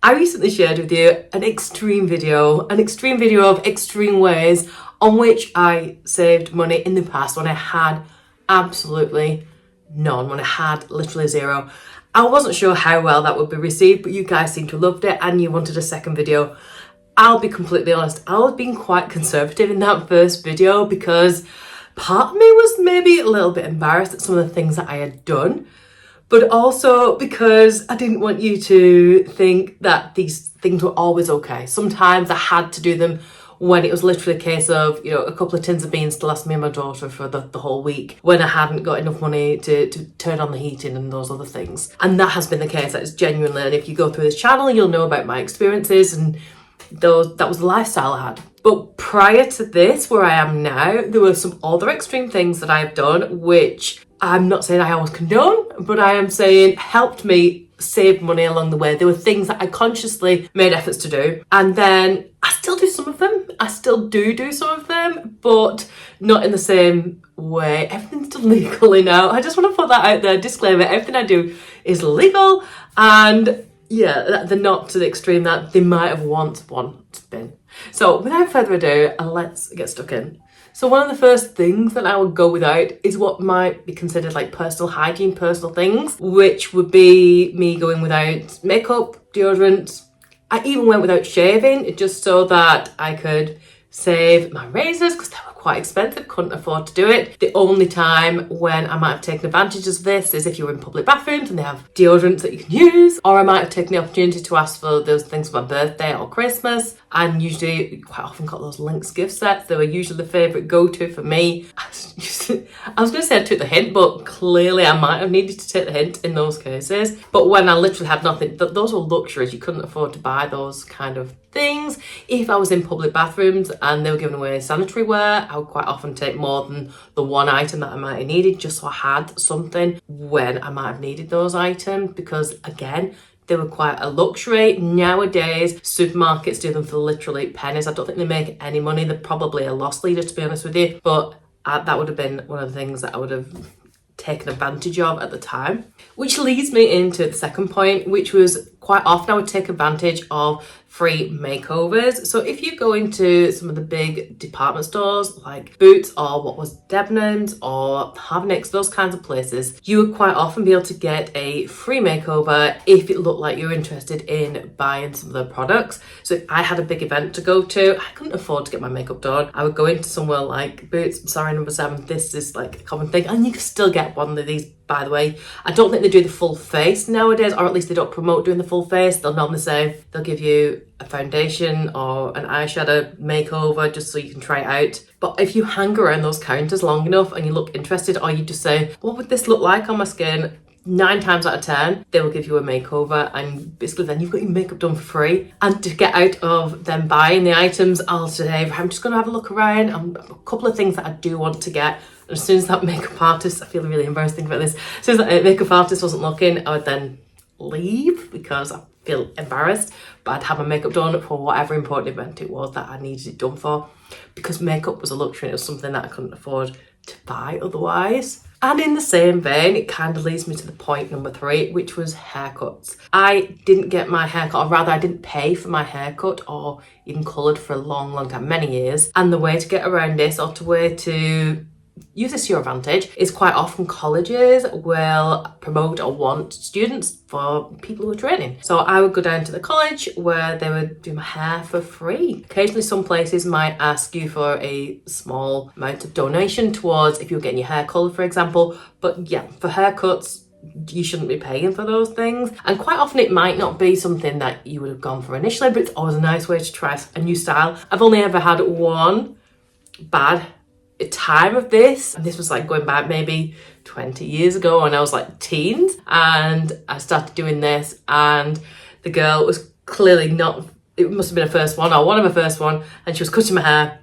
I recently shared with you an extreme video of extreme ways on which I saved money in the past when I had absolutely none, when I had literally zero. I wasn't sure how well that would be received, but you guys seemed to have loved it and you wanted a second video. I'll be completely honest, I was being quite conservative in that first video because part of me was maybe a little bit embarrassed at some of the things that I had done, but also because I didn't want you to think that these things were always okay. Sometimes I had to do them when it was literally a case of, a couple of tins of beans to last me and my daughter for the whole week, when I hadn't got enough money to turn on the heating and those other things. And that has been the case. That is genuinely, and if you go through this channel, you'll know about my experiences, and that was the lifestyle I had. But prior to this, where I am now, there were some other extreme things that I've done, which I'm not saying I always condone, but I am saying helped me save money along the way. There were things that I consciously made efforts to do, and then I still do some of them. I still do some of them, but not in the same way. Everything's done legally now. I just want to put that out there. Disclaimer, everything I do is legal, and yeah, they're not to the extreme that they might have once been. So without further ado, let's get stuck in. So one of the first things that I would go without is what might be considered like personal hygiene, personal things, which would be me going without makeup, deodorant. I even went without shaving just so that I could save my razors because they were quite expensive, couldn't afford to do it. The only time when I might have taken advantage of this is if you're in public bathrooms and they have deodorants that you can use, or I might have taken the opportunity to ask for those things for my birthday or Christmas, and usually quite often got those Lynx gift sets. They were usually the favourite go-to for me. I was going to say I took the hint, but clearly I might have needed to take the hint in those cases. But when I literally had nothing, those were luxuries. You couldn't afford to buy those kind of things. If I was in public bathrooms and they were giving away sanitary ware, I would quite often take more than the one item that I might have needed, just so I had something when I might have needed those items, because again, they were quite a luxury. Nowadays, supermarkets do them for literally pennies. I don't think they make any money. They're probably a loss leader, to be honest with you, but that would have been one of the things that I would have taken advantage of at the time. Which leads me into the second point, which was quite often I would take advantage of free makeovers. So if you go into some of the big department stores like Boots or what was Debenhams or Harvey, those kinds of places, you would quite often be able to get a free makeover if it looked like you're interested in buying some of the products. So if I had a big event to go to, I couldn't afford to get my makeup done, I would go into somewhere like Boots, sorry, number 7, this is like a common thing, and you can still get one of these, by the way. I don't think they do the full face nowadays, or at least they don't promote doing the full face. They'll normally say they'll give you a foundation or an eyeshadow makeover just so you can try it out. But if you hang around those counters long enough and you look interested, or you just say, what would this look like on my skin? 9 times out of 10, they will give you a makeover, and basically then you've got your makeup done for free. And to get out of them buying the items, I'll say, I'm just going to have a look around. A couple of things that I do want to get. And as soon as that makeup artist, I feel really embarrassed thinking about this, as soon as that makeup artist wasn't looking, I would then leave because I feel embarrassed, but I'd have my makeup done for whatever important event it was that I needed it done for, because makeup was a luxury. It was something that I couldn't afford to buy otherwise. And in the same vein, it kind of leads me to the point number 3, which was haircuts. I didn't get my haircut, or rather I didn't pay for my haircut or even coloured for a long time, many years. And the way to get around this, or the way to use this to your advantage, is quite often colleges will promote or want students for people who are training. So I would go down to the college where they would do my hair for free. Occasionally some places might ask you for a small amount of donation towards if you're getting your hair coloured, for example. But yeah, for haircuts, you shouldn't be paying for those things. And quite often it might not be something that you would have gone for initially, but it's always a nice way to try a new style. I've only ever had one bad time of this, and this was like going back maybe 20 years ago when I was like teens, and I started doing this, and the girl was clearly not, it must have been her first one or one of her first one, and she was cutting my hair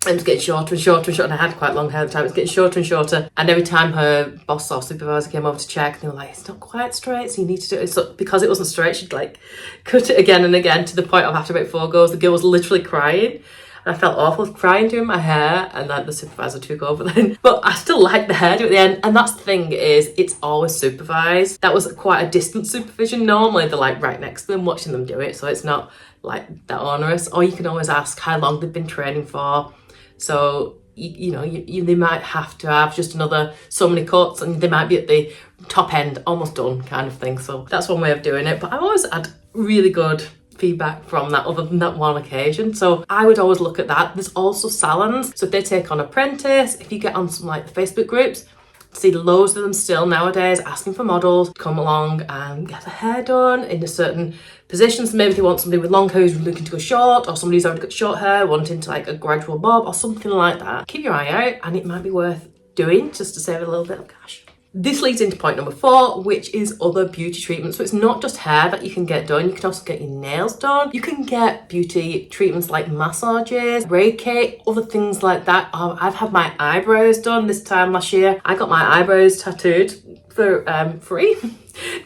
and it was getting shorter and shorter and shorter, and I had quite long hair at the time. It was getting shorter and shorter, and every time her boss or supervisor came over to check, they were like, it's not quite straight, so you need to do it. So because it wasn't straight, she'd like cut it again and again, to the point of after about 4 goes, the girl was literally crying. And I felt awful crying doing my hair, and then the supervisor took over then. But I still liked the hairdo at the end. And that's the thing, is it's always supervised. That was quite a distant supervision. Normally they're like right next to them watching them do it, so it's not like that onerous. Or you can always ask how long they've been training for. So they might have to have just another so many cuts, and they might be at the top end, almost done kind of thing. So that's one way of doing it. But I always had really good feedback from that, other than that one occasion. So I would always look at that. There's also salons. So if they take on apprentice, if you get on some like the Facebook groups, see loads of them still nowadays asking for models to come along and get their hair done in a certain position. So maybe they want somebody with long hair who's looking to go short, or somebody who's already got short hair wanting to like a gradual bob or something like that. Keep your eye out, and it might be worth doing just to save a little bit of cash. This leads into point number 4, which is other beauty treatments. So it's not just hair that you can get done. You can also get your nails done. You can get beauty treatments like massages, Reiki, other things like that. I've had my eyebrows done this time last year. I got my eyebrows tattooed for free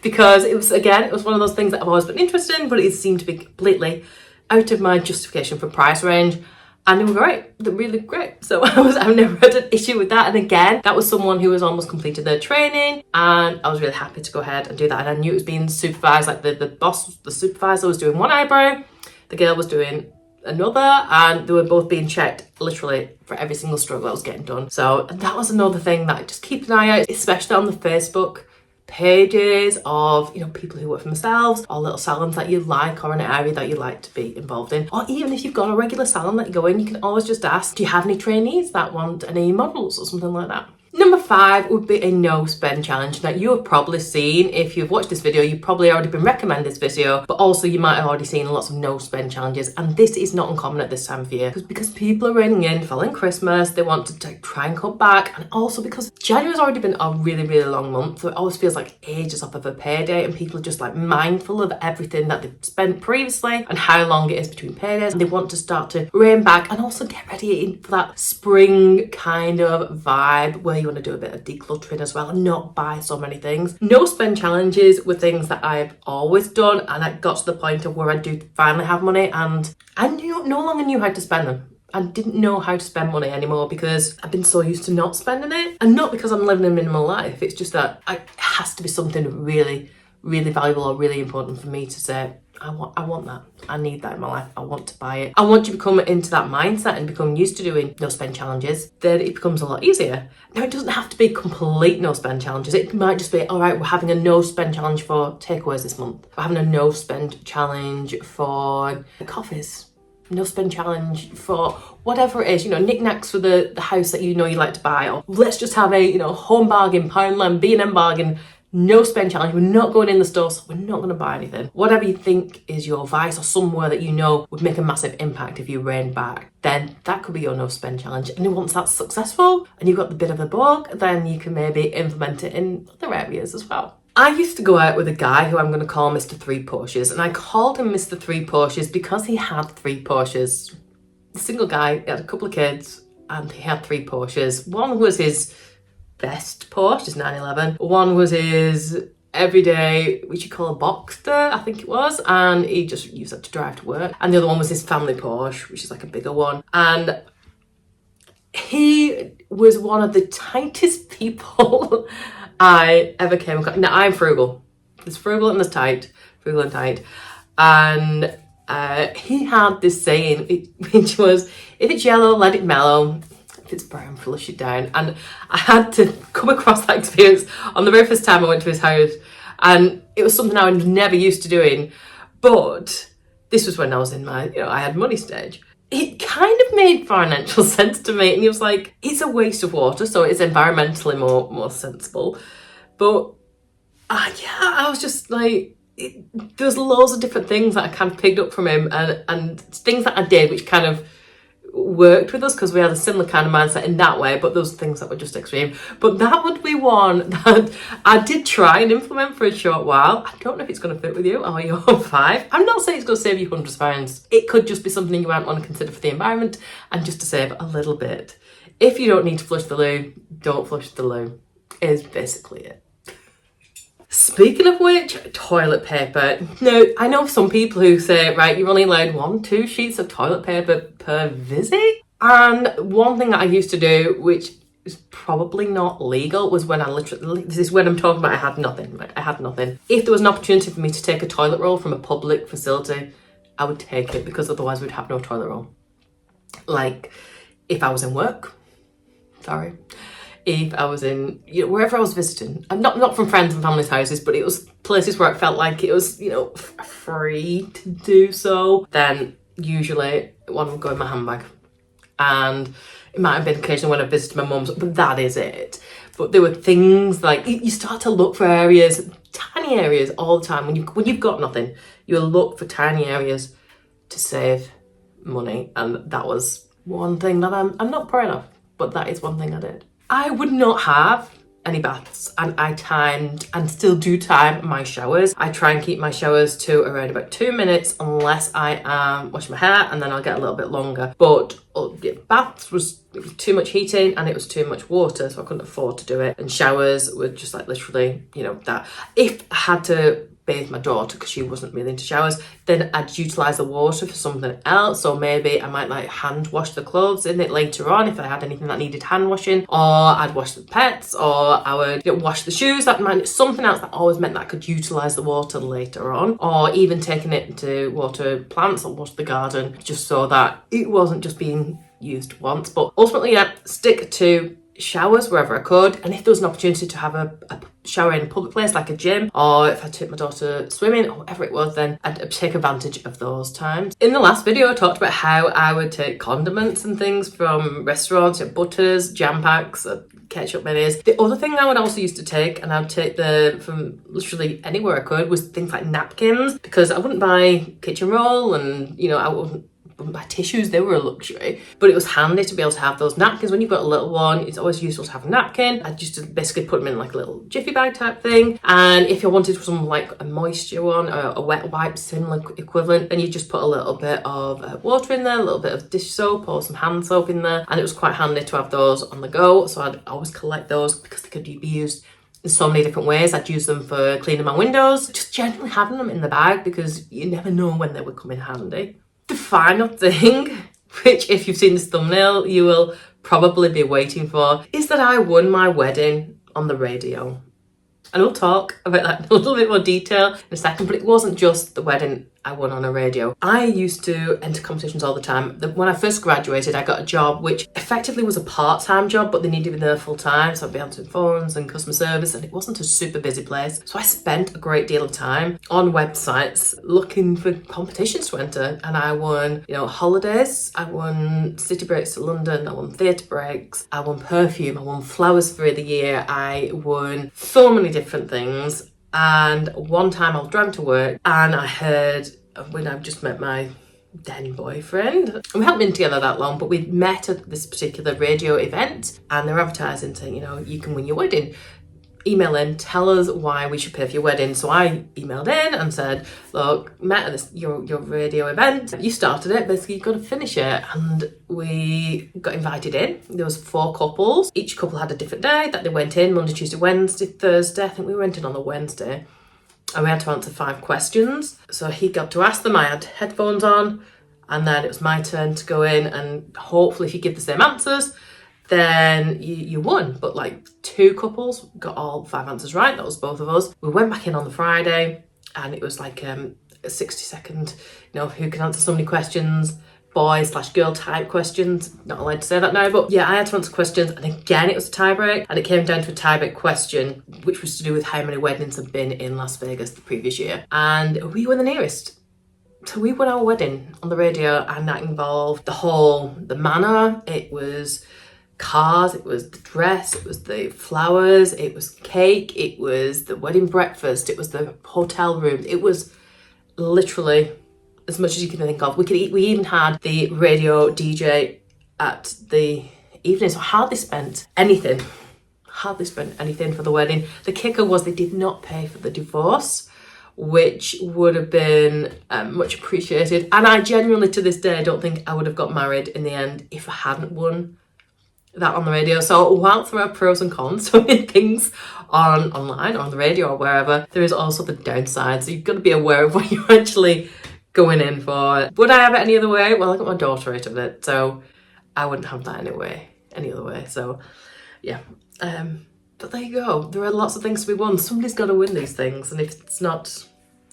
because it was one of those things that I've always been interested in, but it seemed to be completely out of my justification for price range. And they were great. They're really great. So I've never had an issue with that. And again, that was someone who was almost completed their training, and I was really happy to go ahead and do that. And I knew it was being supervised. Like the supervisor was doing one eyebrow, the girl was doing another, and they were both being checked literally for every single stroke that was getting done. So that was another thing that I just keep an eye out, especially on the Facebook pages of people who work for themselves, or little salons that you like, or an area that you like to be involved in. Or even if you've got a regular salon that you go in, you can always just ask, do you have any trainees that want any models or something like that? Number 5 would be a no spend challenge. Now you have probably seen, if you've watched this video, you've probably already been recommended this video, but also you might have already seen lots of no spend challenges, and this is not uncommon at this time of year because people are reining in following Christmas. They want to try and cut back, and also because January's already been a really, really long month, so it always feels like ages off of a payday, and people are just like mindful of everything that they've spent previously and how long it is between paydays, and they want to start to rein back and also get ready for that spring kind of vibe where you want to do a bit of decluttering as well and not buy so many things. No spend challenges were things that I've always done, and I got to the point of where I do finally have money, and I no longer knew how to spend them. I didn't know how to spend money anymore because I've been so used to not spending it, and not because I'm living a minimal life. It's just that it has to be something really, really valuable or really important for me to say, I want that. I need that in my life. I want to buy it. I want you to become into that mindset and become used to doing no spend challenges. Then it becomes a lot easier. Now it doesn't have to be complete no spend challenges. It might just be, all right, we're having a no spend challenge for takeaways this month. We're having a no spend challenge for coffees. No spend challenge for whatever it is, knickknacks for the house that you like to buy. Or let's just have a, home bargain, Poundland, B&M bargain. No spend challenge. We're not going in the store, so we're not going to buy anything. Whatever you think is your vice, or somewhere that would make a massive impact if you rein back, then that could be your no spend challenge. And once that's successful and you've got the bit of the bug, then you can maybe implement it in other areas as well. I used to go out with a guy who I'm going to call Mr. 3 Porsches, and I called him Mr. 3 Porsches because he had 3 Porsches. A single guy, he had a couple of kids, and he had 3 Porsches. One was his best Porsche, his 911. One was his everyday, which you call a Boxster, I think it was, and he just used it to drive to work. And the other one was his family Porsche, which is like a bigger one. And he was one of the tightest people I ever came across. Now, I'm frugal. There's frugal and there's tight. Frugal and tight. And he had this saying, which was, if it's yellow, let it mellow. If it's brown, flush it down. And I had to come across that experience on the very first time I went to his house. And it was something I was never used to doing. But this was when I was in my, I had money stage. It kind of made financial sense to me. And he was like, it's a waste of water, so it's environmentally more sensible. But I was just like, there's loads of different things that I kind of picked up from him, and things that I did which kind of worked with us because we had a similar kind of mindset in that way, but those things that were just extreme. But that would be one that I did try and implement for a short while. I don't know if it's going to fit with you or you're 5. I'm not saying it's going to save you hundreds of pounds. It could just be something you might want to consider for the environment and just to save a little bit. If you don't need to flush the loo, don't flush the loo, is basically it. Speaking of which, toilet paper. Now, I know some people who say, right, you're only allowed 1-2 sheets of toilet paper per visit. And one thing that I used to do, which is probably not legal, was when I literally, this is when I'm talking about I had nothing, right? I had nothing. If there was an opportunity for me to take a toilet roll from a public facility, I would take it, because otherwise we'd have no toilet roll. Like, if I was in work, sorry. If I was in, wherever I was visiting, not from friends and family's houses, but it was places where it felt like it was, free to do so, then usually one would go in my handbag. And it might have been occasionally when I visited my mum's, but that is it. But there were things like, you start to look for areas, tiny areas all the time. When you've got nothing, you'll look for tiny areas to save money. And that was one thing that I'm not proud of, but that is one thing I did. I would not have any baths, and I timed and still do time my showers. I try and keep my showers to around about 2 minutes unless I am washing my hair, and then I'll get a little bit longer. But baths was too much heating and it was too much water, so I couldn't afford to do it. And showers were just like literally, that. If I had to bathe my daughter because she wasn't really into showers, then I'd utilise the water for something else. So maybe I might like hand wash the clothes in it later on if I had anything that needed hand washing, or I'd wash the pets, or I would wash the shoes. That might something else that always meant that I could utilise the water later on, or even taking it to water plants or water the garden, just so that it wasn't just being used once. But ultimately, stick to showers wherever I could, and if there was an opportunity to have a shower in a public place like a gym, or if I took my daughter swimming or whatever it was, then I'd take advantage of those times. In the last video I talked about how I would take condiments and things from restaurants, butters, jam packs, ketchup, mayonnaise. The other thing I would also used to take, and I'd take from literally anywhere I could, was things like napkins, because I wouldn't buy kitchen roll, and I wouldn't buy tissues, they were a luxury, but it was handy to be able to have those napkins. When you've got a little one, it's always useful to have a napkin. I just basically put them in like a little jiffy bag type thing, and if you wanted some like a moisture one or a wet wipe similar equivalent, then you just put a little bit of water in there, a little bit of dish soap or some hand soap in there, and it was quite handy to have those on the go. So I'd always collect those because they could be used in so many different ways. I'd use them for cleaning my windows, just generally having them in the bag because you never know when they would come in handy. The final thing, which if you've seen this thumbnail, you will probably be waiting for, is that I won my wedding on the radio. And we'll talk about that in a little bit more detail in a second, but it wasn't just the wedding I won on a radio. I used to enter competitions all the time. When I first graduated, I got a job which effectively was a part-time job, but they needed me there full-time, so I'd be answering phones and customer service, and it wasn't a super busy place. So I spent a great deal of time on websites looking for competitions to enter, and I won, holidays, I won city breaks to London, I won theatre breaks, I won perfume, I won flowers for the year, I won so many different things. And one time I was driving to work and I heard, when I just met my then boyfriend, we hadn't been together that long, but we'd met at this particular radio event, and they're advertising saying, you can win your wedding. Email in, tell us why we should pay for your wedding. So I emailed in and said, look, met at your radio event, you started it, basically you've got to finish it. And we got invited in. There was 4 couples. Each couple had a different day that they went in, Monday, Tuesday, Wednesday, Thursday. I think we went in on the Wednesday, and we had to answer 5 questions. So he got to ask them, I had headphones on, and then it was my turn to go in, and hopefully if you give the same answers, then you won. But like 2 couples got all 5 answers right. That was both of us. We went back in on the Friday, and it was like a 60-second, who can answer so many questions, boy/girl type questions. Not allowed to say that now, but yeah, I had to answer questions, and again it was a tie break, and it came down to a tie break question, which was to do with how many weddings had been in Las Vegas the previous year, and we were the nearest. So we won our wedding on the radio, and that involved the manor. It was cars, it was the dress, it was the flowers, it was cake, it was the wedding breakfast, it was the hotel room. It was literally as much as you can think of. We even had the radio DJ at the evening, so hardly spent anything for the wedding. The kicker was they did not pay for the divorce, which would have been much appreciated. And I genuinely, to this day, don't think I would have got married in the end if I hadn't won that on the radio. So whilst there are pros and cons to things online or on the radio or wherever, there is also the downside. So you've got to be aware of what you're actually going in for. Would I have it any other way? Well, I got my daughter out of it, so I wouldn't have that any other way. So yeah. But there you go. There are lots of things to be won. Somebody's got to win these things, and if it's not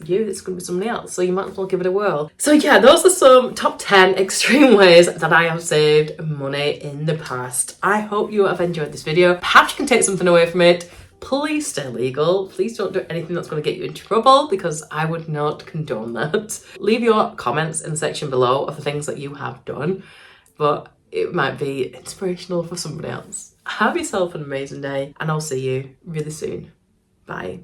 you, it's going to be somebody else, so you might as well give it a whirl. So yeah, those are some top 10 extreme ways that I have saved money in the past. I hope you have enjoyed this video. Perhaps you can take something away from it. Please stay legal. Please don't do anything that's going to get you in trouble, because I would not condone that. Leave your comments in the section below of the things that you have done, but it might be inspirational for somebody else. Have yourself an amazing day, and I'll see you really soon. Bye.